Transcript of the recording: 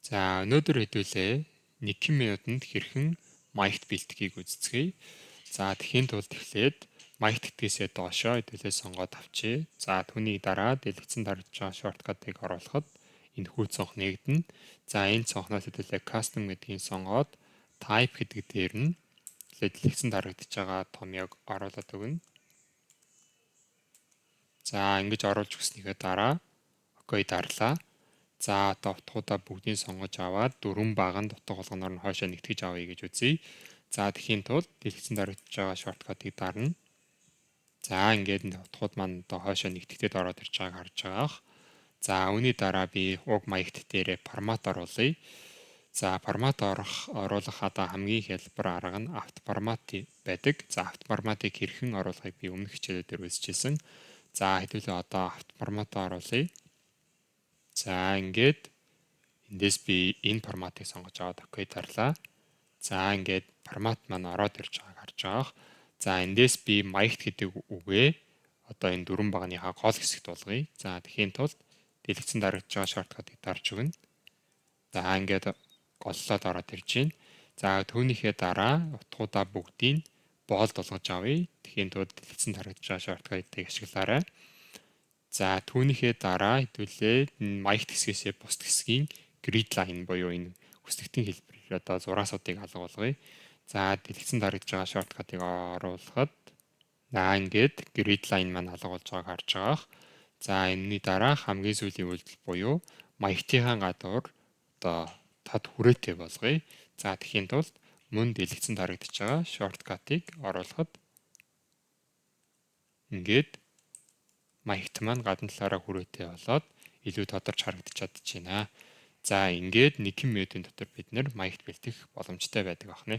За өнөөдөр хэдүүлээ 1 минутанд хэрхэн маягт бэлтгэхийг үздэцгээе. За тэхийн тулд эхлээд маягт итгэсээ доошоо хэдүүлээ сонгоод авчээ. За түүний дараа дэлгэцэн дарж байгаа шорткатыг оруулахад энэ хүү цонх нэгдэнэ. За энэ цонхноос хэдүүлээ custom гэдгийг сонгоод type гэдэг дээр нь дэлгэцэн дарагдж байгаа томьёог оруулаад өгнө. За ингэж оруулж өгснийхээ дараа окей дарлаа. За одоо утгуудаа бүгдийг сонгож аваад дөрвөн баг нь утга болгоноор нь хойшоо нэгтгэж авъя гэж үзье. За тэхийн тулд дэлгэцэн дарагдж байгаа шорткатыг дарна. За ингээд утгууд маань одоо хойшоо нэгтгэхэд ороод ирж байгааг харж байгаах. За үүний дараа би уг маягт дээрээ формат оруулъя. За формат оруулах одоо хамгийн хялбар арга нь авто формат байдаг. За авто форматыг хэрхэн оруулахыг би өмнөх хичээлээр үзчихсэн. За хэдүүлээ одоо авто форматаа оруулъя. За ингээд эндээс би энэ форматыг сонгож аваад окей дарлаа. За ингээд формат маань ороод ирж байгааг харж байгаах. За эндээс би маягт гэдэг үгээ одоо энэ дөрвөн багныхаа гол хэсэгт болгоё. За тэхийн тулд дэлгэцэн дарагдж байгаа шорткатыг дарж өгнө. За ингээд голлоод ороод ирж байна. За түүнийхээ дараа утгуудаа бүгдийг боолд болгож авъя. Тэхийн тулд дэлгэцэн дарагдж байгаа шорткатыг ашиглаарай. За түүнийхээ дараа хэдүүлээ маягт хэсгээсээ бусд хэсгийн grid line буюу энэ хүсэгтийн хэлбэр одоо зураасуудыг алга болгоё. За дэлгэцэн дарагдж байгаа шорткатыг оруулахад ингээд grid line маань алга болж байгааг харж байгаах. За энэний дараа хамгийн сүүлийн үйлдэл буюу маягтынхаа гадуур одоо тод хүрээтэй болгоё. За тэхийн тулд мөн дэлгэцэн дарагдж байгаа шорткатыг оруулахад ингээд маягт маань гадна талаараа хүрээтэй болоод илүү тодорч харагдаж чадчихна. За ингээд 1 минутын дотор бид маягт бэлтгэх боломжтой байдаг ахна.